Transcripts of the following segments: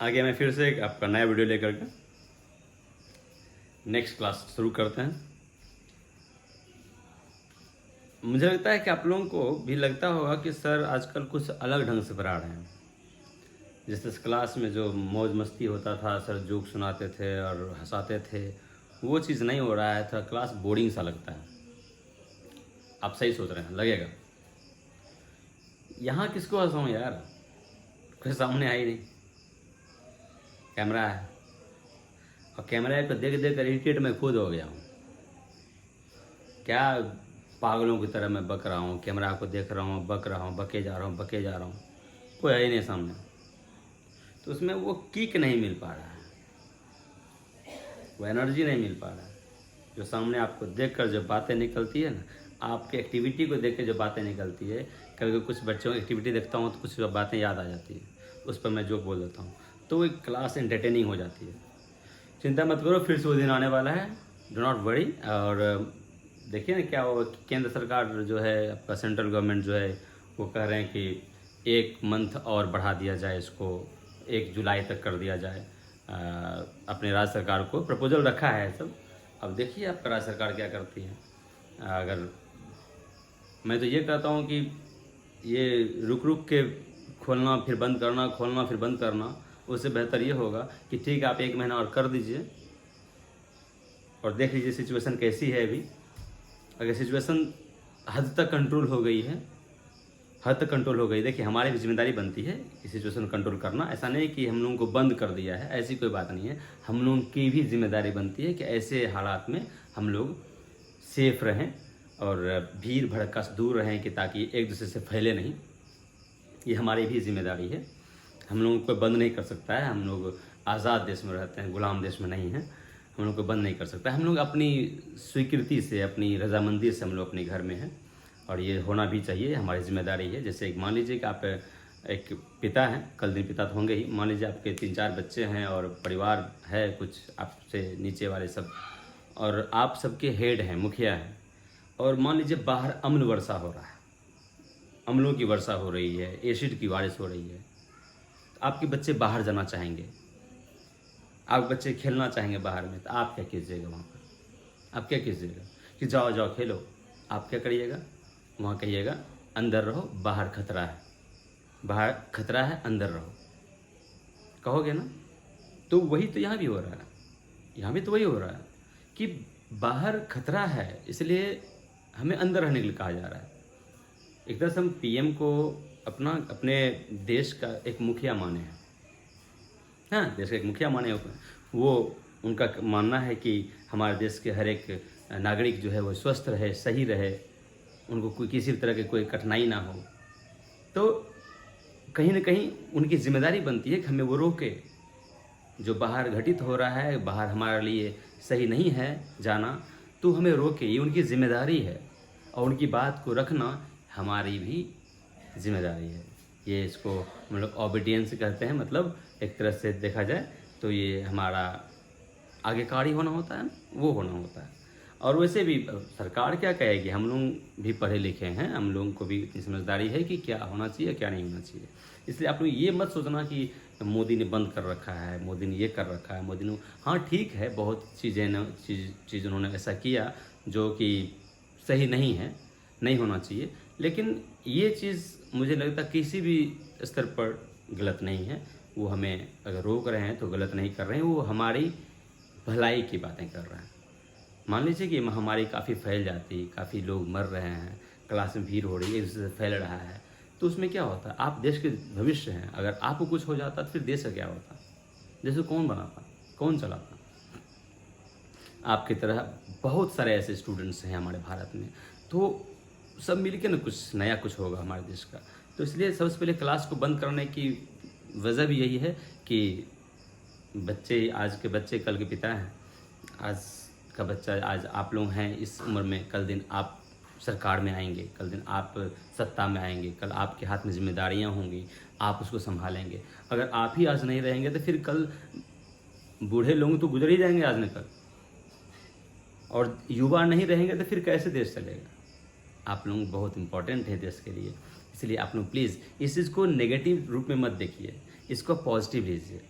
आ गया मैं फिर से एक आपका नया वीडियो लेकर के। नेक्स्ट क्लास शुरू करते हैं। मुझे लगता है कि आप लोगों को भी लगता होगा कि सर आजकल कुछ अलग ढंग से पढ़ा रहे हैं। जैसे इस क्लास में जो मौज मस्ती होता था, सर जोक सुनाते थे और हंसाते थे, वो चीज़ नहीं हो रहा है। थोड़ा क्लास बोरिंग सा लगता है। आप सही सोच रहे हैं, लगेगा। यहाँ किसको हंसाऊं यार, कोई सामने आई नहीं। कैमरा है और कैमरा को देख देख कर इरिटेट मैं खुद हो गया हूँ। क्या पागलों की तरह मैं बक रहा हूँ, कैमरा को देख रहा हूँ, बक रहा हूँ, बके जा रहा हूँ, कोई है ही नहीं सामने। तो उसमें वो किक नहीं मिल पा रहा है, वो एनर्जी नहीं मिल पा रहा है। जो सामने आपको देख कर जो बातें निकलती है ना, आपके एक्टिविटी को देख के जो बातें निकलती है, कभी कुछ बच्चों की एक्टिविटी देखता हूँ तो कुछ बातें याद आ जाती है, उस पर मैं जोक बोल देता हूँ, तो वो एक क्लास एंटरटेनिंग हो जाती है। चिंता मत करो, फिर से वो दिन आने वाला है, डो नॉट वरी। और देखिए ना क्या वो केंद्र सरकार जो है, आपका सेंट्रल गवर्नमेंट जो है, वो कह रहे हैं कि 1 मंथ और बढ़ा दिया जाए, इसको 1 जुलाई तक कर दिया जाए। अपने राज्य सरकार को प्रपोजल रखा है सब। अब देखिए आपका राज्य सरकार क्या करती है। अगर मैं तो ये कहता हूँ कि ये रुक रुक के खोलना फिर बंद करना, खोलना फिर बंद करना, उससे बेहतर ये होगा कि ठीक है आप 1 महीना और कर दीजिए और देख लीजिए सिचुएशन कैसी है अभी। अगर सिचुएशन हद तक कंट्रोल हो गई है, हद तक कंट्रोल हो गई, देखिए हमारी भी जिम्मेदारी बनती है कि सिचुएशन कंट्रोल करना। ऐसा नहीं कि हम लोगों को बंद कर दिया है, ऐसी कोई बात नहीं है। हम लोगों की भी जिम्मेदारी बनती है कि ऐसे हालात में हम लोग सेफ रहें और भीड़ भड़का से दूर रहें, कि ताकि एक दूसरे से फैले नहीं। ये हमारी भी जिम्मेदारी है। हम लोगों को बंद नहीं कर सकता है। हम लोग आज़ाद देश में रहते हैं, गुलाम देश में नहीं हैं। हम लोग को बंद नहीं कर सकता। हम लोग अपनी स्वीकृति से, अपनी रजामंदी से हम लोग अपने घर में हैं और ये होना भी चाहिए, हमारी जिम्मेदारी है। जैसे एक मान लीजिए कि आप एक पिता हैं, कल दिन पिता तो होंगे ही, मान लीजिए आपके 3-4 बच्चे हैं और परिवार है कुछ आपसे नीचे वाले सब, और आप सबके हेड हैं, मुखिया हैं, और मान लीजिए बाहर अम्ल वर्षा हो रहा है, अम्लों की वर्षा हो रही है, एसिड की बारिश हो रही है। आपके बच्चे बाहर जाना चाहेंगे, आप बच्चे खेलना चाहेंगे बाहर में, तो आप क्या कीजिएगा वहाँ पर? आप क्या कीजिएगा कि जाओ जाओ खेलो? आप क्या करिएगा वहाँ? कहिएगा अंदर रहो, बाहर खतरा है, बाहर खतरा है, अंदर रहो, कहोगे ना? तो वही तो यहाँ भी हो रहा है। यहाँ भी तो वही हो रहा है कि बाहर खतरा है, इसलिए हमें अंदर रहने के लिए कहा जा रहा है। एक तरह से हम पीएम को अपने देश का एक मुखिया माने हैं। हाँ, देश का एक मुखिया माने। वो उनका मानना है कि हमारे देश के हर एक नागरिक जो है वो स्वस्थ रहे, सही रहे, उनको कोई किसी भी तरह की कोई कठिनाई ना हो। तो कहीं ना कहीं उनकी जिम्मेदारी बनती है कि हमें वो रोके। जो बाहर घटित हो रहा है, बाहर हमारे लिए सही नहीं है जाना, तो हमें रोके, ये उनकी जिम्मेदारी है। और उनकी बात को रखना हमारी भी जिम्मेदारी है। ये इसको मतलब ओबीडियंस कहते हैं। मतलब एक तरह से देखा जाए तो ये हमारा आज्ञाकारी होना होता है, वो होना होता है। और वैसे भी सरकार क्या कहेगी, हम लोग भी पढ़े लिखे हैं, हम लोगों को भी इतनी समझदारी है कि क्या होना चाहिए क्या नहीं होना चाहिए। इसलिए आप लोग ये मत सोचना कि मोदी ने बंद कर रखा है, मोदी ने ये कर रखा है, मोदी ने, हाँ ठीक है, बहुत चीज़ उन्होंने ऐसा किया जो कि सही नहीं है, नहीं होना चाहिए। लेकिन ये चीज़ मुझे लगता किसी भी स्तर पर गलत नहीं है। वो हमें अगर रोक रहे हैं तो गलत नहीं कर रहे हैं, वो हमारी भलाई की बातें कर रहे हैं। मान लीजिए कि महामारी काफ़ी फैल जाती, काफ़ी लोग मर रहे हैं, क्लास में भीड़ हो रही है, एक दूसरे से फैल रहा है, तो उसमें क्या होता है? आप देश के भविष्य हैं, अगर आपको कुछ हो जाता तो फिर देश का क्या होता? देश को कौन बनाता, कौन चलाता? आपकी तरह बहुत सारे ऐसे स्टूडेंट्स हैं हमारे भारत में, तो सब मिलके ना कुछ नया कुछ होगा हमारे देश का। तो इसलिए सबसे पहले क्लास को बंद करने की वजह भी यही है कि बच्चे, आज के बच्चे कल के पिता हैं। आज का बच्चा, आज आप लोग हैं इस उम्र में, कल दिन आप सरकार में आएंगे, कल दिन आप सत्ता में आएंगे, कल आपके हाथ में जिम्मेदारियां होंगी, आप उसको संभालेंगे। अगर आप ही आज नहीं रहेंगे तो फिर कल बूढ़े लोग तो गुजर ही जाएंगे आज न कल, और युवा नहीं रहेंगे तो फिर कैसे देश चलेगा? आप लोग बहुत इंपॉर्टेंट है देश के लिए। इसलिए आप लोग प्लीज़ इस चीज़ को नेगेटिव रूप में मत देखिए, इसको पॉजिटिव लीजिए।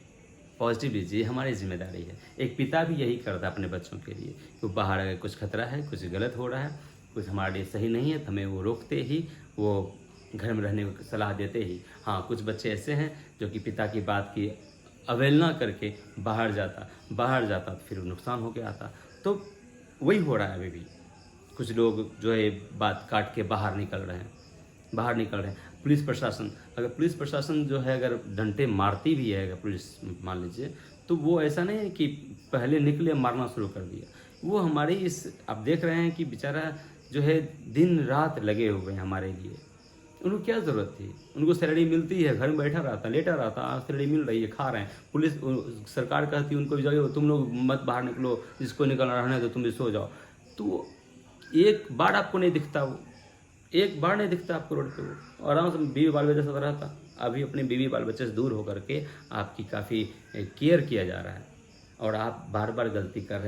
पॉजिटिव लीजिए, हमारी जिम्मेदारी है। एक पिता भी यही करता है अपने बच्चों के लिए, कि बाहर अगर कुछ खतरा है, कुछ गलत हो रहा है, कुछ हमारे लिए सही नहीं है, तो हमें वो रोकते ही, वो घर में रहने की सलाह देते ही। हाँ, कुछ बच्चे ऐसे हैं जो कि पिता की बात की अवहेलना करके बाहर जाता तो फिर नुकसान हो के आता। तो वही हो रहा है अभी भी। कुछ लोग जो है बात काट के बाहर निकल रहे हैं। पुलिस प्रशासन, अगर पुलिस प्रशासन जो है अगर डंडे मारती भी है, अगर पुलिस मान लीजिए, तो वो ऐसा नहीं है कि पहले निकले मारना शुरू कर दिया। वो हमारी इस, आप देख रहे हैं कि बेचारा जो है दिन रात लगे हुए हैं हमारे लिए। उनको क्या ज़रूरत थी? उनको सैलरी मिलती है, घर में बैठा रहता, लेटा रहता, आज सैलरी मिल रही है, खा रहे हैं। पुलिस सरकार कहती है उनको जाओ, तुम लोग मत बाहर निकलो, जिसको निकलना रहने दो, तुम भी सो जाओ। तो एक बार आपको नहीं दिखता, वो एक बार नहीं दिखता आपको रोड पे। वो आराम से बीवी बाल बच्चे से रहता। अभी अपने बीवी बाल बच्चे से दूर होकर के आपकी काफ़ी केयर किया जा रहा है, और आप बार बार गलती कर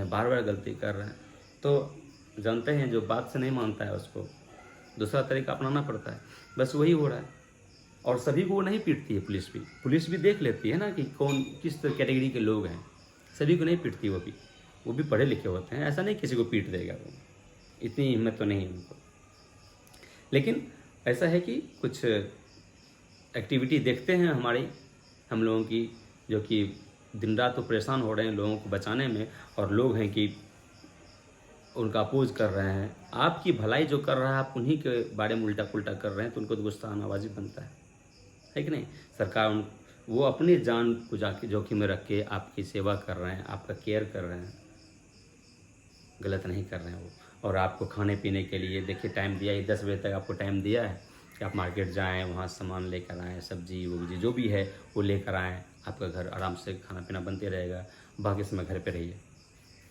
रहे हैं। तो जानते हैं जो बात से नहीं मानता है उसको दूसरा तरीका अपनाना पड़ता है। बस वही हो रहा है। और सभी को वो नहीं पीटती है, पुलिस भी देख लेती है ना कि कौन किस कैटेगरी के लोग हैं। सभी को नहीं पीटती, वो भी पढ़े लिखे होते हैं। ऐसा नहीं किसी को पीट देगा, वो इतनी हिम्मत तो नहीं है उनको। लेकिन ऐसा है कि कुछ एक्टिविटी देखते हैं हम लोगों की, जो कि दिन रात तो परेशान हो रहे हैं लोगों को बचाने में, और लोग हैं कि उनका अपोज कर रहे हैं। आपकी भलाई जो कर रहा है, आप उन्हीं के बारे में उल्टा पुल्टा कर रहे हैं, तो उनको तो गुस्सा आना वाजिब बनता है कि नहीं? सरकार वो अपनी जान को जाके जोखिम में रख के आपकी सेवा कर रहे हैं, आपका केयर कर रहे हैं, गलत नहीं कर रहे हैं वो। और आपको खाने पीने के लिए देखिए टाइम दिया है, 10 बजे तक आपको टाइम दिया है कि आप मार्केट जाएँ, वहाँ सामान लेकर आएँ, सब्जी वब्जी जो भी है वो लेकर आएँ। आपका घर आराम से खाना पीना बनते रहेगा, बाकी समय घर पे रहिए।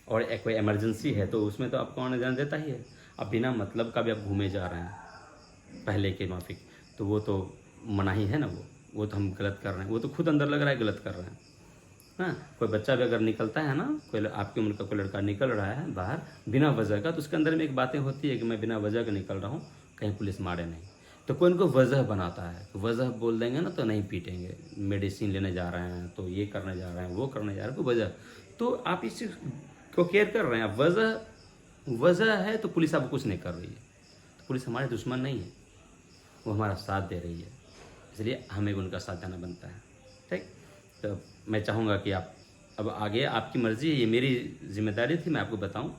और एक कोई इमरजेंसी है तो उसमें तो आपको आने जाने देता ही है। अब बिना मतलब का भी आप घूमे जा रहे हैं पहले के माफिक, तो वो तो मनाही है ना। वो तो हम गलत कर रहे हैं, वो तो खुद अंदर लग रहा है गलत कर रहे हैं ना। कोई बच्चा भी अगर निकलता है ना, कोई आपकी उम्र का कोई लड़का निकल रहा है बाहर बिना वजह का, तो उसके अंदर में एक बातें होती है कि मैं बिना वजह का निकल रहा हूँ, कहीं पुलिस मारे नहीं। तो कोई उनको वजह बनाता है, वजह बोल देंगे ना तो नहीं पीटेंगे। मेडिसिन लेने जा रहे हैं, तो ये करने जा रहे हैं, वो करने जा रहे हैं, कोई वजह। तो आप इस चीज़ को केयर कर रहे हैं। आप वजह है तो पुलिस आपको कुछ नहीं कर रही है। तो पुलिस हमारे दुश्मन नहीं है, वो हमारा साथ दे रही है, इसलिए हमें भी उनका साथ देना बनता है। ठीक, तो मैं चाहूँगा कि आप अब आगे आपकी मर्ज़ी है, ये मेरी जिम्मेदारी थी मैं आपको बताऊं,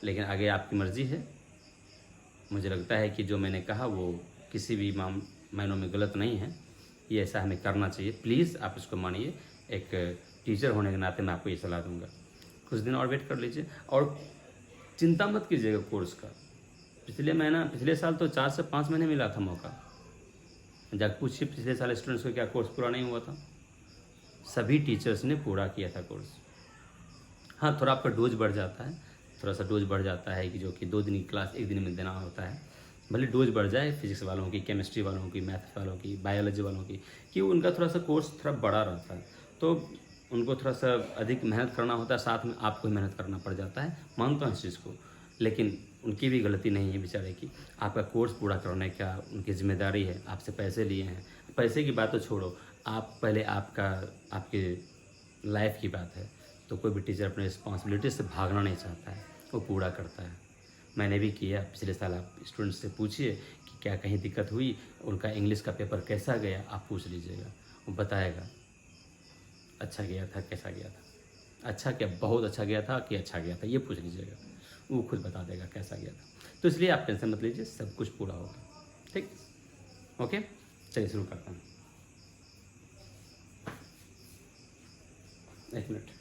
लेकिन आगे आपकी मर्ज़ी है। मुझे लगता है कि जो मैंने कहा वो किसी भी मायनों में गलत नहीं है, ये ऐसा हमें करना चाहिए। प्लीज़ आप इसको मानिए। एक टीचर होने के नाते मैं आपको ये सलाह दूंगा, कुछ दिन और वेट कर लीजिए, और चिंता मत कीजिएगा कोर्स का। पिछले साल तो 4 से 5 महीने मिला था मौका। जाकर पूछिए पिछले साल स्टूडेंट्स को क्या कोर्स पूरा नहीं हुआ था, सभी टीचर्स ने पूरा किया था कोर्स। हाँ, थोड़ा आपका डोज बढ़ जाता है, थोड़ा सा डोज बढ़ जाता है कि जो कि 2 दिन की क्लास 1 दिन में देना होता है। भले डोज बढ़ जाए फिजिक्स वालों की, केमिस्ट्री वालों की, मैथ्स वालों की, बायोलॉजी वालों की, कि उनका थोड़ा सा कोर्स थोड़ा बड़ा रहता है, तो उनको थोड़ा सा अधिक मेहनत करना होता है, साथ में आपको ही मेहनत करना पड़ जाता है। मानता हूँ इस चीज़ को, लेकिन उनकी भी गलती नहीं है बेचारे की। आपका कोर्स पूरा करने का उनकी जिम्मेदारी है, आपसे पैसे लिए हैं। पैसे की बात तो छोड़ो, आप पहले आपके लाइफ की बात है। तो कोई भी टीचर अपने रिस्पॉन्सिबिलिटी से भागना नहीं चाहता है, वो पूरा करता है। मैंने भी किया पिछले साल। आप स्टूडेंट्स से पूछिए कि क्या कहीं दिक्कत हुई, उनका इंग्लिश का पेपर कैसा गया, आप पूछ लीजिएगा, वो बताएगा अच्छा गया था, कैसा गया था, अच्छा क्या बहुत अच्छा गया था कि अच्छा गया था, ये पूछ लीजिएगा, वो खुद बता देगा कैसा गया था। तो इसलिए आप टेंशन मत लीजिए, सब कुछ पूरा होगा। ठीक, ओके, चलिए शुरू करता हूँ। 1 मिनट।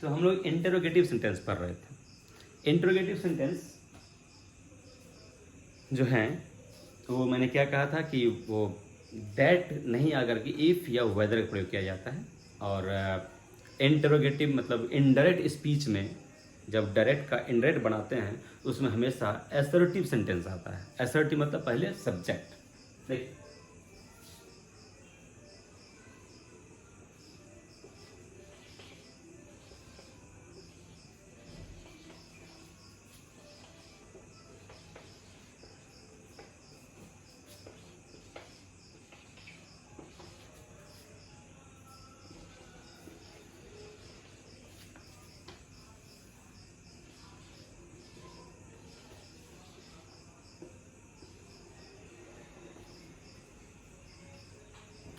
तो हम लोग इंटरोगेटिव सेंटेंस पढ़ रहे थे। इंटरोगेटिव सेंटेंस जो हैं, तो वो मैंने क्या कहा था कि वो दैट नहीं आकर के इफ़ या वेदर का प्रयोग किया जाता है। और इंटरोगेटिव मतलब इनडायरेक्ट स्पीच में जब डायरेक्ट का इनडायरेक्ट बनाते हैं, उसमें हमेशा असर्टिव सेंटेंस आता है। असर्टिव मतलब पहले सब्जेक्ट। देखिए,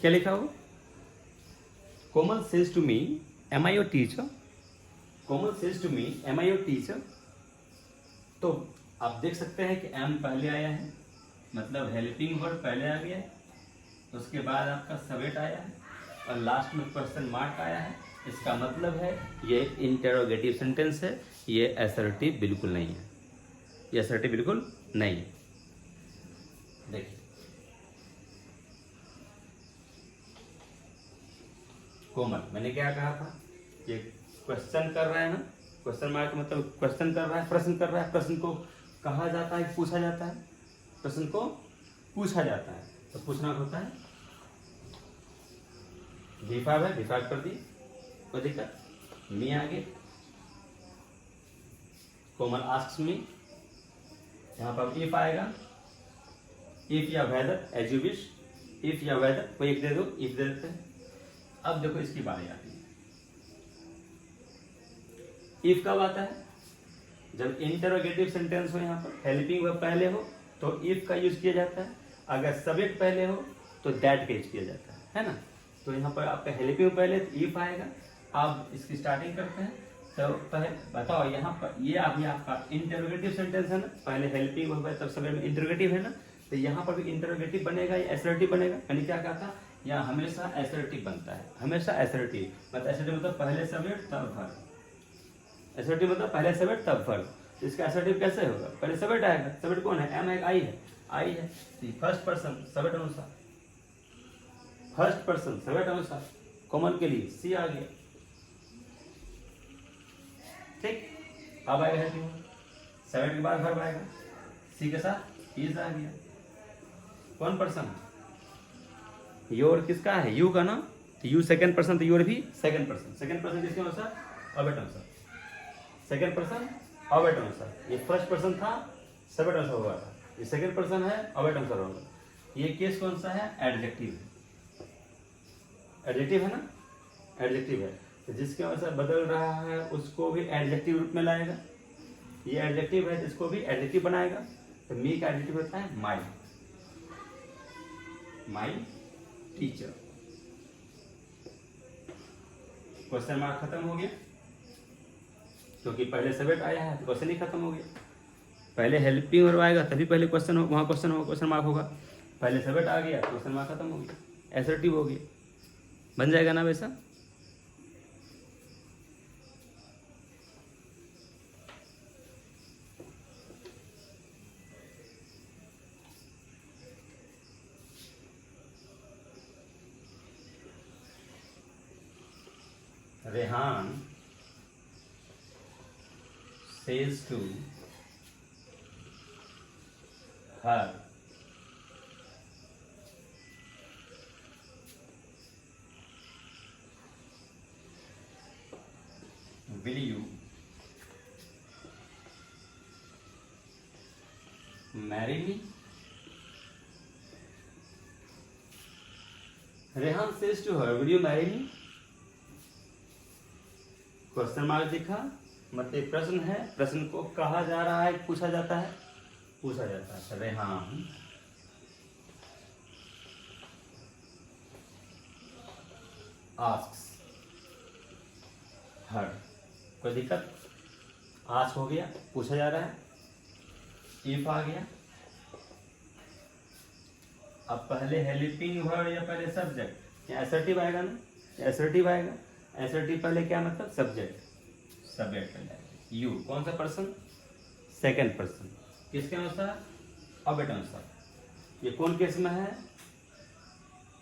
क्या लिखा हो? Komal says to me am I your teacher. Komal says to me am I your teacher. तो आप देख सकते हैं कि एम पहले आया है, मतलब हेल्पिंग वर्ड पहले आ गया है, उसके बाद आपका सब्जेक्ट आया है और लास्ट में क्वेश्चन मार्क आया है। इसका मतलब है ये एक इंटेरोगेटिव सेंटेंस है, ये असर्टिव बिल्कुल नहीं है, ये असर्टिव बिल्कुल नहीं है। देखिए कोमल, मैंने क्या कहा था, ये क्वेश्चन कर रहा है ना, क्वेश्चन मार्क मतलब क्वेश्चन कर रहा है, प्रश्न कर रहा है। प्रश्न को कहा जाता है, पूछा जाता है, प्रश्न को पूछा जाता है, तो पूछना होता है विभाग है, विभाग कर दी, कोई दिक्कत। मी आगे, कोमल आस्क्स मी, यहाँ पर इफ आएगा, इफ या whether as you wish, if या वेदर कोई एक दे दो, इफ दे देते हैं। अब देखो इसकी बारी आती है। इफ कब आता है? जब इंटरोगेटिव सेंटेंस हो, यहाँ पर हेल्पिंग वर्ब पहले हो तो इफ का यूज किया जाता है, अगर सब्जेक्ट पहले हो तो दैट का यूज किया जाता है ना। तो यहाँ पर आपका हेल्पिंग पहले तो इफ आएगा। आप इसकी स्टार्टिंग करते हैं, तो पहले बताओ यहाँ पर ये आपका इंटरोगेटिव सेंटेंस है ना, पहले हेल्पिंग वर्ब है तब सब्जेक्ट में इंटरोगेटिव है ना, तो यहाँ पर भी इंटरोगेटिव बनेगा या असर्टिव बनेगा? मैंने क्या कहा था, यहाँ हमेशा असर्टिव बनता है, हमेशा असर्टिव मतलब असर्टिव मतलब पहले सब्जेक्ट तब वर्ब, असर्टिव मतलब पहले सब्जेक्ट तब वर्ब। तो इसका असर्टिव कैसे होगा? पहले सब्जेक्ट आएगा, सब्जेक्ट कौन है? एम है, आई है, आई है, फर्स्ट पर्सन सब्जेक्ट अनुसार, फर्स्ट पर्सन सब्जेक्ट अनुसार, कॉमन के लिए सी आ गया, ठीक। अब आएगा हेल्पिंग वर्ब, सब्जेक्ट के बाद वर्ब आएगा, सी के साथ इज आ गया। कौन पर्सन? योर किसका है? यू का ना, तो यू सेकंड पर्सन, तो योर भी सेकंड पर्सन। सेकंड पर्सन किसके अनुसार? ऑब्जेक्ट अनुसार। सेकंड पर्सन ऑब्जेक्ट अनुसार। ये फर्स्ट पर्सन था, सब्जेक्ट अनुसार हुआ था, ये सेकंड पर्सन है, ऑब्जेक्ट अनुसार होगा। ये केस कौन सा है? एडजेक्टिव है, एडजेक्टिव है ना, एडजेक्टिव है। तो जिसके अनुसार बदल रहा है उसको भी एडजेक्टिव रूप में लाएगा। ये एडजेक्टिव है, इसको भी एडजेक्टिव बनाएगा। तो मी का एडजेक्टिव होता है माई, माई टीचर। क्वेश्चन मार्क खत्म हो गया, क्योंकि पहले सब्जेक्ट आया है तो क्वेश्चन ही खत्म हो गया। पहले हेल्पिंग वर्ब आएगा तभी पहले क्वेश्चन हो, वहाँ क्वेश्चन होगा, क्वेश्चन मार्क होगा। पहले सब्जेक्ट आ गया, क्वेश्चन मार्क खत्म हो गया, असर्टिव हो गया। बन जाएगा ना वैसा? Rehan says to her, will you marry me? Rehan says to her, will you marry me? Question mark दिखा, मतलब प्रश्न है, प्रश्न को कहा जा रहा है, पूछा जाता है, पूछा जाता है। रेहान आस्क्स हर, कोई दिक्कत? आस्क हो गया, पूछा जा रहा है, इफ आ गया। अब पहले हेल्पिंग वर्ड या पहले सब्जेक्ट, या असर्टिव आएगा ना, असर्टिव आएगा। असर्टिव पहले क्या मतलब? सब्जेक्ट, सब्जेक्ट पहले यू, कौन सा पर्सन? सेकंड पर्सन, किसके अनुसार? ऑब्जेक्ट अनुसार। ये कौन केस में है?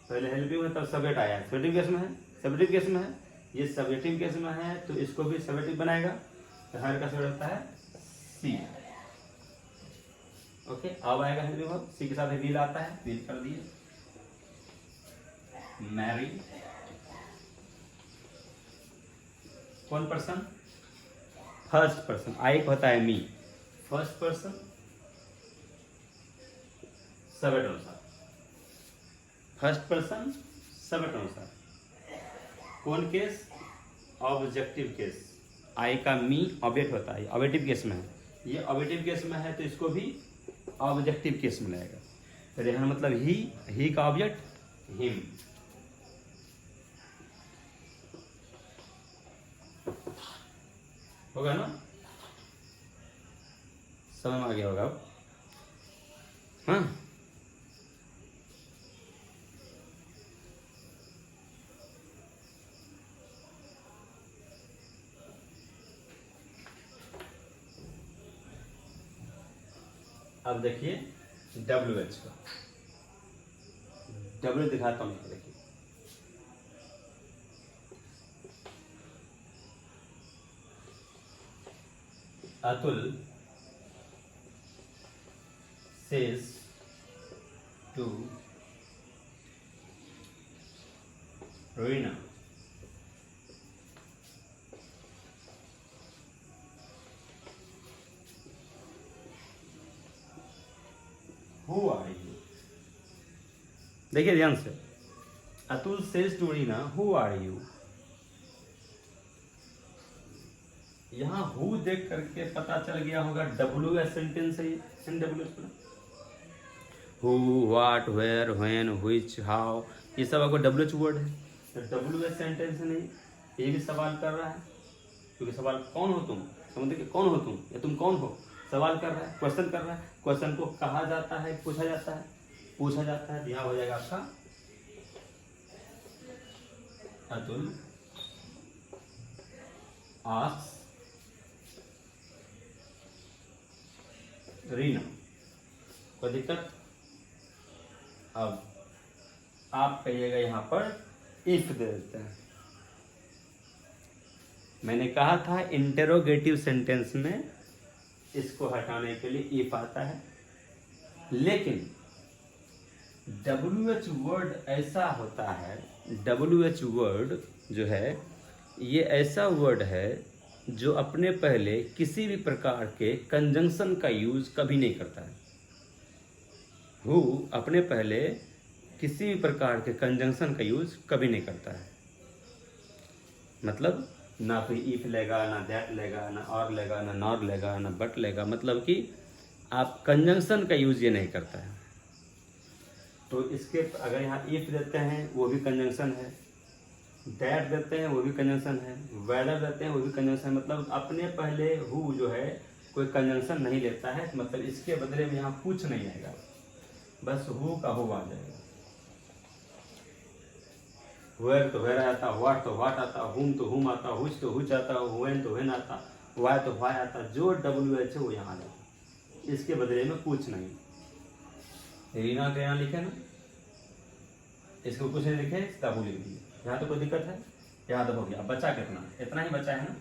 पहले हेल्पिंग में तब सब्जेक्ट आया है, सब्जेक्टिव केस में है, सब्जेक्टिव केस में है। ये सब्जेक्टिव केस में है तो इसको भी सब्जेक्टिव बनाएगा, तो हर का सब्जेक्ट होता है सी। ओके, अब आएगा हेल्पिंग वर्ब, सी के साथ विल आता है, विल कर दिए। मैरी, कौन पर्सन? फर्स्ट पर्सन, आई होता है मी, फर्स्ट पर्सन सब्जेक्ट अनुसार, फर्स्ट पर्सन सब्जेक्ट अनुसार। कौन केस? Objective case. आई का मी ऑब्जेक्ट होता है, ऑब्जेक्टिव केस में है, ये ऑब्जेक्टिव केस में है तो इसको भी ऑब्जेक्टिव केस में लाएगा। रेहान मतलब ही का ऑब्जेक्ट हिम, होगा ना, समझ में आ गया होगा अब। हाँ, अब देखिए WH का, W दिखाता हूँ, देखिए Atul says to Reena, who are you? देखिए ध्यान से, Atul says to Reena, who are you? यहाँ हु देख करके पता चल गया होगा WH सेंटेंस है, NWH who, what, where, when, which, how, ये सब आपको WH वर्ड है। तो WH सेंटेंस नहीं, ये भी सवाल कर रहा है, क्योंकि सवाल कौन हो तुम, समझते कि कौन हो तुम या तुम कौन हो, सवाल कर रहा है, क्वेश्चन कर रहा है। क्वेश्चन को कहा जाता है, पूछा जाता है, पूछा जाता है। यहाँ हो जाएगा आपका अतुल आस्क्स रीना, कोई दिक्कत? अब आप कहिएगा यहाँ पर इफ दे देते हैं। मैंने कहा था इंटेरोगेटिव सेंटेंस में इसको हटाने के लिए इफ आता है, लेकिन WH वर्ड ऐसा होता है, WH वर्ड जो है ये ऐसा वर्ड है जो अपने पहले किसी भी प्रकार के कंजंक्शन का यूज कभी नहीं करता है। हु अपने पहले किसी भी प्रकार के कंजंक्शन का यूज कभी नहीं करता है, मतलब ना कोई इफ लेगा, ना दैट लेगा, ना और लेगा, ना नॉर लेगा, ना बट लेगा, मतलब कि आप कंजंक्शन का यूज ये नहीं करता है। तो इसके अगर यहाँ इफ देते हैं वो भी कंजंक्शन है, दैट देते हैं वो भी कंजंक्शन है, वेदर देते हैं वो भी कंजंक्शन है, मतलब अपने पहले हु जो है कोई कंजंक्शन नहीं लेता है, मतलब इसके बदले में यहाँ कुछ नहीं आएगा, बस हु का हु आ जाएगा। वेयर तो वेयर आता, व्हाट तो व्हाट आता, हुम तो हुम आता, हुच तो हुच आता, व्हेन तो व्हेन आता, वाई तो वाई आता, जो WH है वो यहाँ आ जाता, इसके बदले में कुछ नहीं। रीना के यहाँ लिखे ना, इसको कुछ नहीं लिखे, तब लिख दिए। यहाँ तो कोई दिक्कत है, यहाँ तो हो गया। बचा कितना, इतना ही बचा है ना,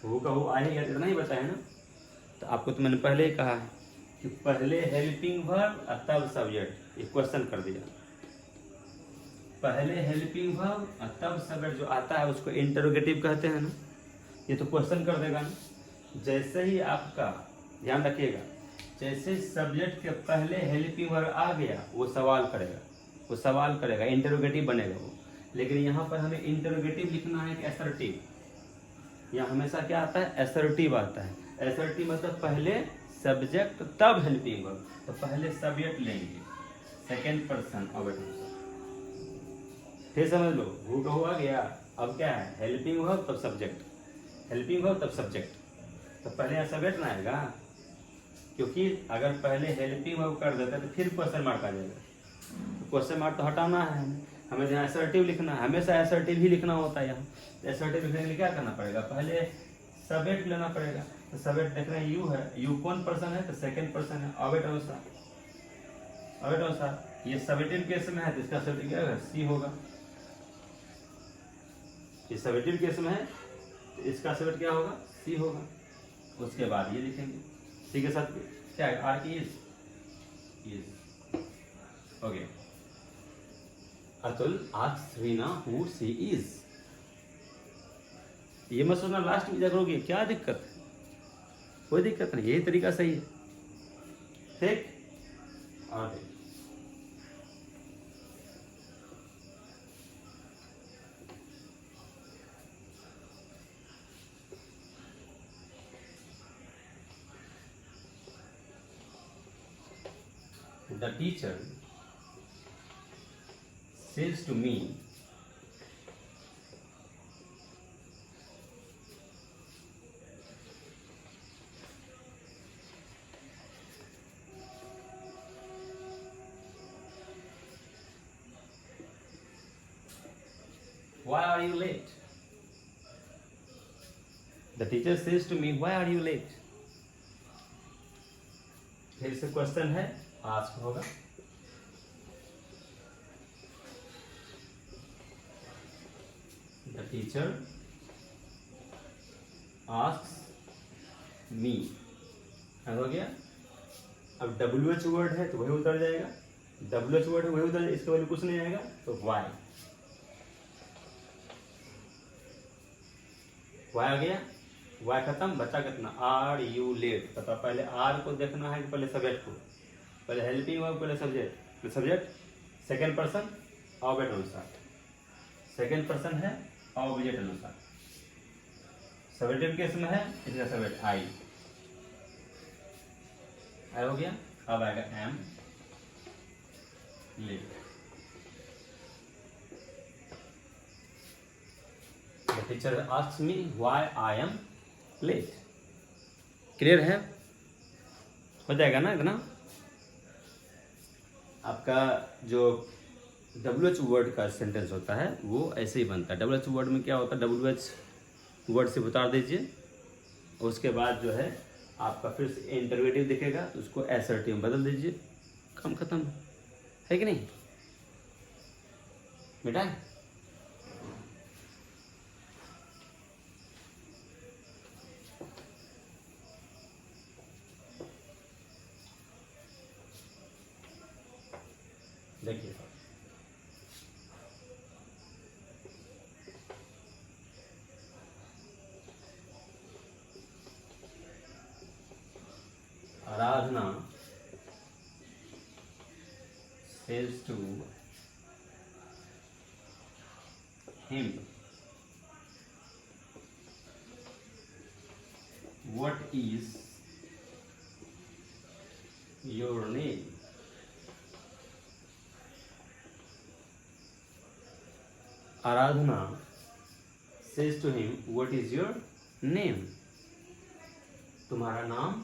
हु का हु आ ही गया, इतना ही बचा है ना। तो आपको तो मैंने पहले ही कहा है कि पहले हेल्पिंग वर्ब और तब सब्जेक्ट, ये क्वेश्चन कर दिया। पहले हेल्पिंग वर्ब और तब सब्जेक्ट जो आता है उसको इंटरोगेटिव कहते हैं ना, ये तो क्वेश्चन कर देगा ना। जैसे ही आपका ध्यान रखिएगा, जैसे सब्जेक्ट के पहले हेल्पिंग वर्ब आ गया वो सवाल करेगा, वो सवाल करेगा, इंटरोगेटिव बनेगा वो। लेकिन यहाँ पर हमें इंटरोगेटिव लिखना है कि असर्टिव, यहाँ हमेशा क्या आता है, असर्टिव आता है। असर्टिव मतलब पहले सब्जेक्ट तब हेल्पिंग वर्ब, तो पहले सब्जेक्ट लेंगे, सेकेंड पर्सन ऑब्जेक्ट, फिर समझ लो हु का हु आ गया। अब क्या है, हेल्पिंग वर्ब तब सब्जेक्ट, हेल्पिंग वर्ब तब सब्जेक्ट, तो पहले यहाँ सब्जेक्ट ना आएगा, क्योंकि अगर पहले हेल्पिंग वर्ब कर देते तो फिर क्वेश्चन मार्क आ जाएगा। तो क्वेश्चन मार्क तो हटाना है हमें, यहाँ असर्टिव लिखना है, हमेशा असर्टिव ही लिखना होता है। यहाँ असर्टिव लिखने के लिए क्या करना पड़ेगा, पहले सब्जेक्ट लेना पड़ेगा। तो सब्जेक्ट देखना है यू है, यू कौन पर्सन है, तो सेकेंड पर्सन है, ऑब्जेक्ट अनुसार, ऑब्जेक्ट अनुसार। ये सब्जेक्टिव केस में है तो इसका सब्जेक्ट क्या होगा, सी होगा। ये सब्जेक्टिव केस में है तो इसका सब्जेक्ट क्या होगा, सी होगा। उसके बाद ये लिखेंगे, सी के साथ क्या है, आर की is, okay. Atul asks Reena who she is. ये मत सोचना लास्ट में जब करोगे क्या दिक्कत है, कोई दिक्कत नहीं, यही तरीका सही है, ठीक। आगे the teacher says to me, why are you late? The teacher says to me, why are you late? फिर से क्वेश्चन है, आस्क होगा। The teacher asks me, हो गया। अब WH वर्ड है तो वही उतर जाएगा, WH वर्ड है वही उतर जाएगा, इसके वैल्यू कुछ नहीं आएगा, तो why आ गया। वाई खत्म, बचा कितना, आर यू लेट। पता पहले आर को देखना है कि पहले सब्जेक्ट को, पहले हेल्पिंग वर्ब पहले subject, subject second person object अनुसार, सेकेंड पर्सन है ऑब्जेक्ट अनुसार, सब्जेक्टिव केस में है इसका सब्जेक्ट आई हो गया। अब आएगा am late. The teacher asks me why I am late. Clear है, हो जाएगा ना इतना। आपका जो WH वर्ड का सेंटेंस होता है वो ऐसे ही बनता है। WH वर्ड में क्या होता है, WH वर्ड से उतार दीजिए, उसके बाद जो है आपका फिर से इंटरवेटिव दिखेगा, उसको एसर्टिव में बदल दीजिए, काम खत्म, है कि नहीं बेटा। देखिए आराधना says to him, what is your name? Aradhana says to him, what is your name? तुम्हारा नाम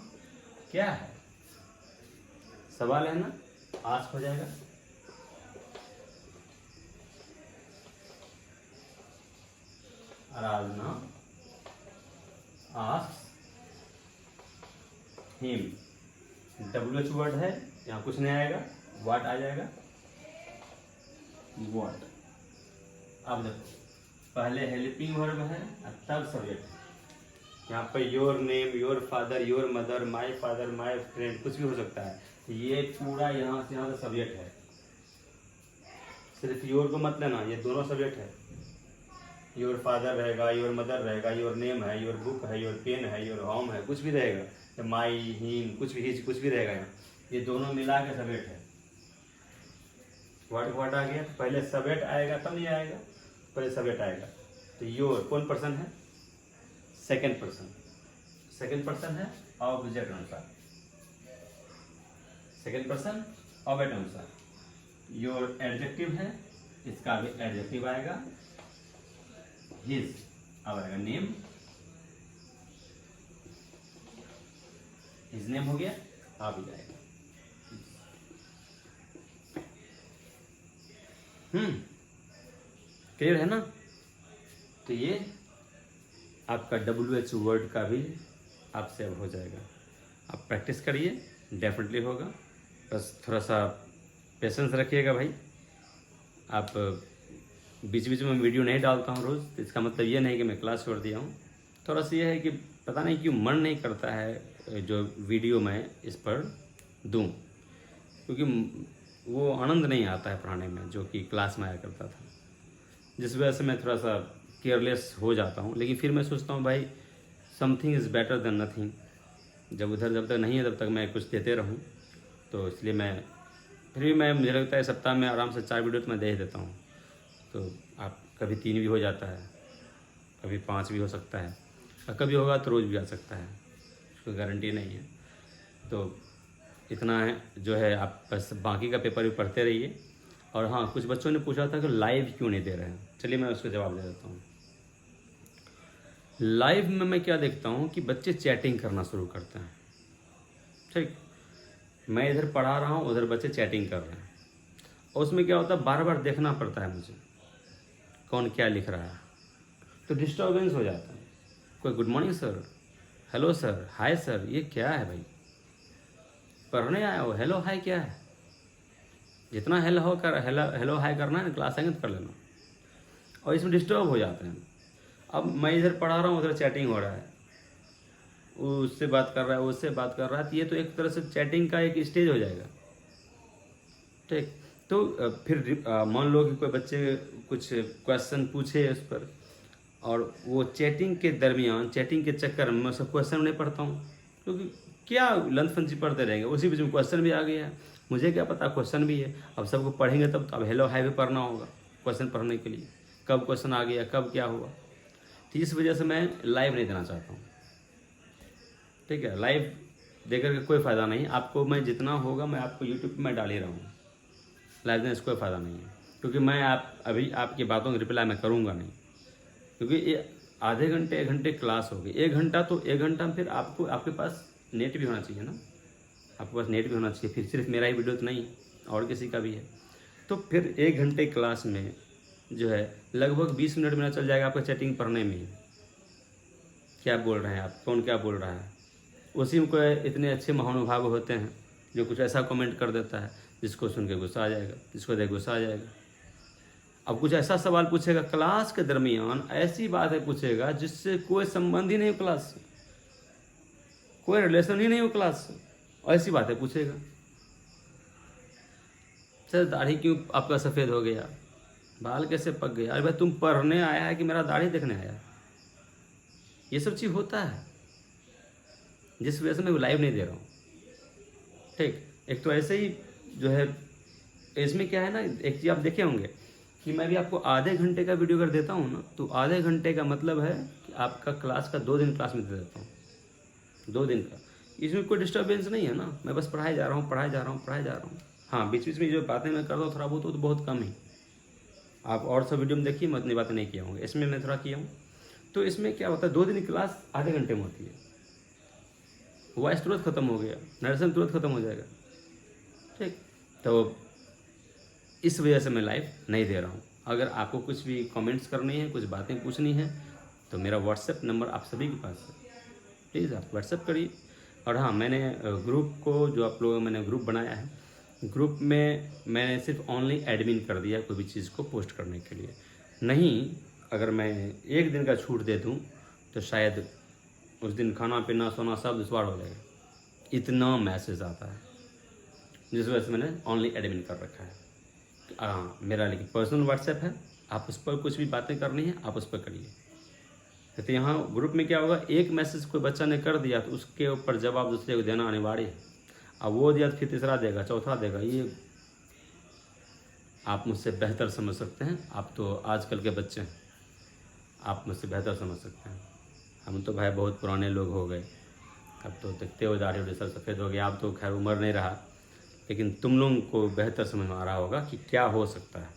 क्या है? सवाल है ना, आस्क हो जाएगा। आराधना आस्क हिम, WH वर्ड है, यहाँ कुछ नहीं आएगा, व्हाट आ जाएगा, व्हाट। अब देखो पहले हेल्पिंग वर्ब है तब सब्जेक्ट, यहाँ per your name, your father, your mother, my father, my friend, कुछ भी हो सकता है। ये पूरा यहाँ से यहाँ तक सब्जेक्ट है, सिर्फ योर को मत लेना, ये दोनों सब्जेक्ट है। योर फादर रहेगा, योर मदर रहेगा, योर नेम है, योर बुक है, योर पेन है, योर होम है, कुछ भी रहेगा, माई हिम, कुछ भी हिज, कुछ भी रहेगा यहाँ, ये दोनों मिला के सब्जेक्ट है। वर्ड आ गया, पहले सब्जेक्ट आएगा तब नहीं आएगा, पहले सब्जेक्ट आएगा। तो योर कौन पर्सन है, सेकेंड पर्सन, सेकेंड पर्सन है ऑब्जेक्ट अनुसार, सेकेंड पर्सन ऑब्जेक्ट अनुसार। योर एडजेक्टिव है, इसका भी एडजेक्टिव आएगा, हिज अब आएगा नेम, हिज नेम हो गया, आ भी जाएगा। क्लियर है ना। तो ये आपका WH वर्ड का भी आपसे अब हो जाएगा। आप प्रैक्टिस करिए, डेफिनेटली होगा, बस थोड़ा सा पेशेंस रखिएगा भाई। आप बीच बीच में वीडियो नहीं डालता हूँ रोज़, तो इसका मतलब ये नहीं कि मैं क्लास छोड़ दिया हूँ। थोड़ा सा ये है कि पता नहीं क्यों मन नहीं करता है जो वीडियो मैं इस पर दूँ, क्योंकि वो आनंद नहीं आता है पढ़ाने में जो कि क्लास में आया करता था, जिस वजह से मैं थोड़ा सा केयरलेस हो जाता हूँ। लेकिन फिर मैं सोचता हूँ भाई something is better than nothing, जब उधर जब तक नहीं है तब तक मैं कुछ देते रहूँ, तो इसलिए मैं फिर भी मैं मुझे लगता है सप्ताह में आराम से 4 वीडियो तो मैं दे ही देता हूँ। तो आप कभी 3 भी हो जाता है, कभी 5 भी हो सकता है, और कभी होगा तो रोज़ भी आ सकता है, उसकी गारंटी नहीं है। तो इतना है जो है, आप बस बाकी का पेपर भी पढ़ते रहिए। और हाँ, कुछ बच्चों ने पूछा था कि लाइव क्यों नहीं दे रहे हैं, चलिए मैं उसको जवाब दे देता हूँ। लाइव में मैं क्या देखता हूँ कि बच्चे चैटिंग करना शुरू करते हैं। ठीक, मैं इधर पढ़ा रहा हूँ, उधर बच्चे चैटिंग कर रहे हैं, और उसमें क्या होता है बार बार देखना पड़ता है मुझे, कौन क्या लिख रहा है, तो डिस्टर्बेंस हो जाता है। कोई good morning sir, hello sir, hi sir, ये क्या है भाई? पढ़ने आया हो, हेलो हाय क्या है? जितना हेलो हाय करना है ना, क्लास आएंगे तो कर लेना। और इसमें डिस्टर्ब हो जाते हैं। अब मैं इधर पढ़ा रहा हूँ, उधर चैटिंग हो रहा है, वो उससे बात कर रहा है, वो उससे बात कर रहा है, तो ये तो एक तरह से चैटिंग का एक स्टेज हो जाएगा। ठीक, तो फिर मान लो कि कोई बच्चे कुछ क्वेश्चन पूछे उस पर, और वो चैटिंग के दरमियान, चैटिंग के चक्कर में मैं सब क्वेश्चन नहीं पढ़ता हूँ, क्योंकि क्या लंच फंची पढ़ते रहेंगे, उसी बीच में क्वेश्चन भी आ गया है, मुझे क्या पता क्वेश्चन भी है। अब सबको पढ़ेंगे तब तो, अब हेलो हाय भी पढ़ना होगा क्वेश्चन पढ़ने के लिए, कब क्वेश्चन आ गया, कब क्या हुआ। तो इस वजह से मैं लाइव नहीं देना चाहता हूँ। ठीक है, लाइव देकर के कोई फ़ायदा नहीं। आपको मैं जितना होगा मैं आपको यूट्यूब पे मैं डाल ही रहा हूँ, लाइव देने से कोई फ़ायदा नहीं है, क्योंकि मैं अभी आपकी बातों की रिप्लाई मैं करूँगा नहीं, क्योंकि ये आधे घंटे 1 घंटे क्लास होगी। 1 घंटा तो 1 घंटा में फिर आपको, आपके पास नेट भी होना चाहिए ना, आपके पास नेट भी होना चाहिए। फिर सिर्फ मेरा ही वीडियो तो नहीं, और किसी का भी है। तो फिर 1 घंटे क्लास में जो है लगभग 20 मिनट मेरा चल जाएगा आपका चैटिंग पढ़ने में ही, क्या बोल रहे हैं आप, कौन क्या बोल रहा है। उसी में कोई इतने अच्छे महानुभाव होते हैं जो कुछ ऐसा कमेंट कर देता है जिसको सुन के गुस्सा आ जाएगा, जिसको देख गुस्सा आ जाएगा। अब कुछ ऐसा सवाल पूछेगा क्लास के दरमियान, ऐसी बातें पूछेगा जिससे कोई संबंध ही नहीं हो क्लास से, कोई रिलेशन ही नहीं हो क्लास से, और ऐसी बातें पूछेगा। सर दाढ़ी क्यों आपका सफ़ेद हो गया, बाल कैसे पक गया? अरे भाई तुम पढ़ने आया है कि मेरा दाढ़ी देखने आया है? ये सब चीज़ होता है, जिस वजह से मैं लाइव नहीं दे रहा हूँ। ठीक, एक तो ऐसे ही जो है, इसमें क्या है ना, एक चीज़ आप देखे होंगे कि मैं भी आपको आधे घंटे का वीडियो अगर देता हूँ ना, तो आधे घंटे का मतलब है कि आपका क्लास का 2 दिन क्लास में दे देता हूँ, 2 दिन का। इसमें कोई डिस्टर्बेंस नहीं है ना, मैं बस पढ़ाई जा रहा हूँ, पढ़ाई जा रहा हूँ, पढ़ाई जा रहा हूँ। हाँ, बीच बीच में जो बातें मैं करता हूँ थोड़ा बहुत, तो बहुत कम ही। आप और सब वीडियो में देखिए, मैं इतनी बातें नहीं किया हूँ, इसमें मैं थोड़ा किया हूँ। तो इसमें क्या होता है, 2 दिन की क्लास आधे घंटे में होती है, वॉइस तुरंत ख़त्म हो गया, नरेशन तुरंत ख़त्म हो जाएगा। ठीक, तो इस वजह से मैं लाइव नहीं दे रहा हूँ। अगर आपको कुछ भी कमेंट्स करनी है, कुछ बातें पूछनी है, तो मेरा व्हाट्सएप नंबर आप सभी के पास है, प्लीज़ आप व्हाट्सएप करिए। और हाँ, मैंने ग्रुप को, जो आप लोगों मैंने ग्रुप बनाया है, ग्रुप में मैंने सिर्फ ओनली एडमिन कर दिया कोई भी चीज़ को पोस्ट करने के लिए। नहीं, अगर मैं 1 दिन का छूट दे दूँ तो शायद उस दिन खाना पीना सोना सब दुश्वार हो जाएगा, इतना मैसेज आता है, जिस वजह से मैंने ओनली एडमिन कर रखा है। मेरा लेकिन पर्सनल व्हाट्सएप है, आप उस पर कुछ भी बातें करनी है आप उस पर करिए। तो यहाँ ग्रुप में क्या होगा, एक मैसेज कोई बच्चा ने कर दिया तो उसके ऊपर जवाब दूसरे को देना अनिवार्य है। अब वो दिया तो फिर तीसरा देगा, चौथा देगा, ये आप मुझसे बेहतर समझ सकते हैं। आप तो आजकल के बच्चे हैं, आप मुझसे बेहतर समझ सकते हैं। हम तो भाई बहुत पुराने लोग हो गए, अब तो देखते हो दाढ़ी उड़ी सब सफ़ेद हो गया, अब तो खैर उम्र नहीं रहा, लेकिन तुम लोगों को बेहतर समझ में आ रहा होगा कि क्या हो सकता है।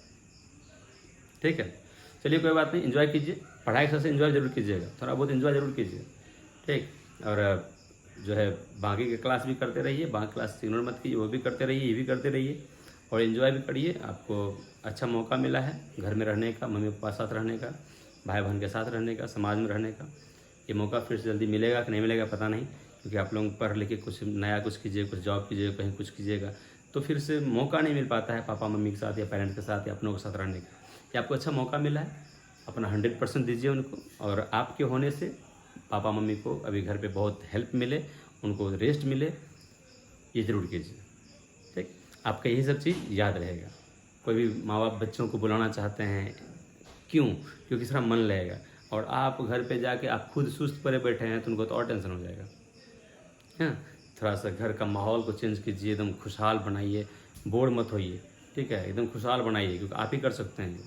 ठीक है, चलिए कोई बात नहीं, एंजॉय कीजिए, पढ़ाई के साथ एंजॉय जरूर कीजिएगा, थोड़ा बहुत एंजॉय जरूर कीजिए। ठीक, और जो है बाकी के क्लास भी करते रहिए, बाकी क्लास इग्नोर मत कीजिए, वो भी करते रहिए, ये भी करते रहिए, और एंजॉय भी करिए। आपको अच्छा मौका मिला है घर में रहने का, मम्मी पापा साथ रहने का, भाई बहन के साथ रहने का, समाज में रहने का। ये मौका फिर से जल्दी मिलेगा कि नहीं मिलेगा पता नहीं, क्योंकि आप लोग पढ़ लिख के कुछ नया कुछ कीजिए, कुछ जॉब कीजिए, कहीं कुछ कीजिएगा, तो फिर से मौका नहीं मिल पाता है पापा मम्मी के साथ या पेरेंट्स के साथ या अपनों के साथ रहने का। ये आपको अच्छा मौका मिला है, अपना 100% दीजिए उनको, और आपके होने से पापा मम्मी को अभी घर पे बहुत हेल्प मिले, उनको रेस्ट मिले, ये ज़रूर कीजिए। ठीक, आपका यही सब चीज़ याद रहेगा। कोई भी माँ बाप बच्चों को बुलाना चाहते हैं, क्यों? क्योंकि थोड़ा मन लगेगा, और आप घर पे जाके आप खुद सुस्त पड़े बैठे हैं तो उनको तो और टेंशन हो जाएगा। हाँ, थोड़ा सा घर का माहौल को चेंज कीजिए, एकदम खुशहाल बनाइए, बोर मत होइए। ठीक है, एकदम खुशहाल बनाइए, क्योंकि आप ही कर सकते हैं।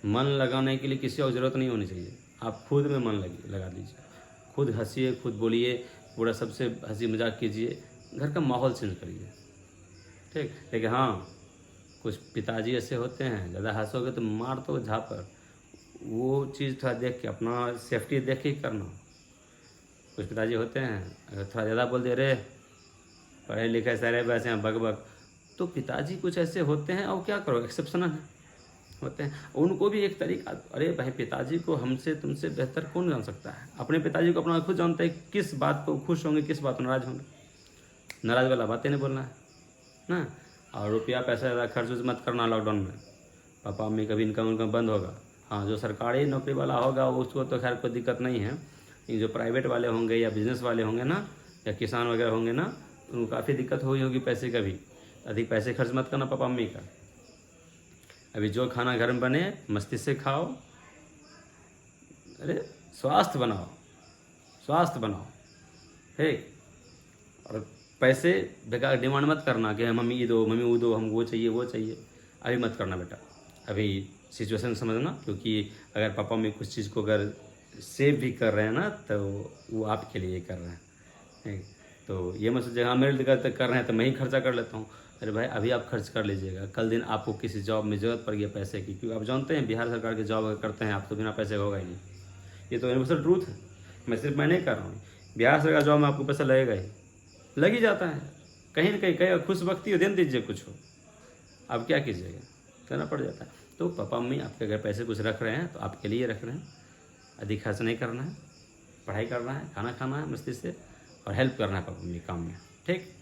मन लगाने के लिए किसी और ज़रूरत नहीं होनी चाहिए, आप खुद में मन लगा दीजिए, खुद हंसिए, खुद बोलिए, पूरा सबसे हंसी मजाक कीजिए, घर का माहौल चेंज करिए। ठीक, लेकिन हाँ, कुछ पिताजी ऐसे होते हैं, ज़्यादा हंसोगे तो मार तो झापर, वो चीज़ थोड़ा देख के, अपना सेफ्टी देख के करना। कुछ पिताजी होते हैं, अगर थोड़ा ज़्यादा बोल दे, रे पढ़े लिखे सारे वैसे हैं बक बक, तो पिताजी कुछ ऐसे होते हैं, और क्या करो, एक्सेप्शनल है। होते हैं। उनको भी एक तरीका, अरे भाई पिताजी को हमसे तुमसे बेहतर कौन जान सकता है। अपने पिताजी को अपना खुद जानते हैं, किस बात पर खुश होंगे, किस बात पर नाराज होंगे। नाराज वाला बातें नहीं बोलना है ना। और रुपया पैसा ज़्यादा खर्च उर्च मत करना लॉकडाउन में। पापा मम्मी कभी इनकम उनकम बंद होगा। हाँ, जो सरकारी नौकरी वाला होगा उसको तो खैर कोई दिक्कत नहीं है, लेकिन जो प्राइवेट वाले होंगे या बिजनेस वाले होंगे ना, या किसान वगैरह होंगे ना, उनको काफ़ी दिक्कत हुई होगी पैसे का भी। अधिक पैसे खर्च मत करना पापा मम्मी का। अभी जो खाना घर में बने मस्ती से खाओ, अरे स्वास्थ्य बनाओ, स्वास्थ्य बनाओ, ठीक। और पैसे बेकार डिमांड मत करना कि मम्मी ये दो, मम्मी वो दो, हम वो चाहिए वो चाहिए। अभी मत करना बेटा, अभी सिचुएशन समझना, क्योंकि अगर पापा मम्मी कुछ चीज़ को अगर सेव भी कर रहे हैं ना, तो वो आपके लिए कर रहे हैं, ठीक। तो ये मत सोचिए हाँ मेरे लिए कर रहे हैं तो मैं ही खर्चा कर लेता हूँ। अरे भाई अभी आप खर्च कर लीजिएगा, कल दिन आपको किसी जॉब में ज़रूरत पड़ गई पैसे की, क्योंकि आप जानते हैं बिहार सरकार की जॉब अगर करते हैं आप तो बिना पैसे होगा ही नहीं। ये तो यूनिवर्सल ट्रूथ है, मैं नहीं कर रहा हूँ। बिहार सरकार जॉब में आपको पैसा लगेगा ही, लग ही जाता है कहीं ना कहीं खुश वक्ती हो, देन दीजिए कुछ हो, आप क्या कीजिएगा, करना पड़ जाता है। तो पापा मम्मी आपके अगर पैसे कुछ रख रहे हैं तो आपके लिए रख रहे हैं, अधिक खर्च नहीं करना है, पढ़ाई करना है, खाना खाना है मस्ती से, और हेल्प करना है पापा मम्मी काम में, ठीक।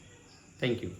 Thank you.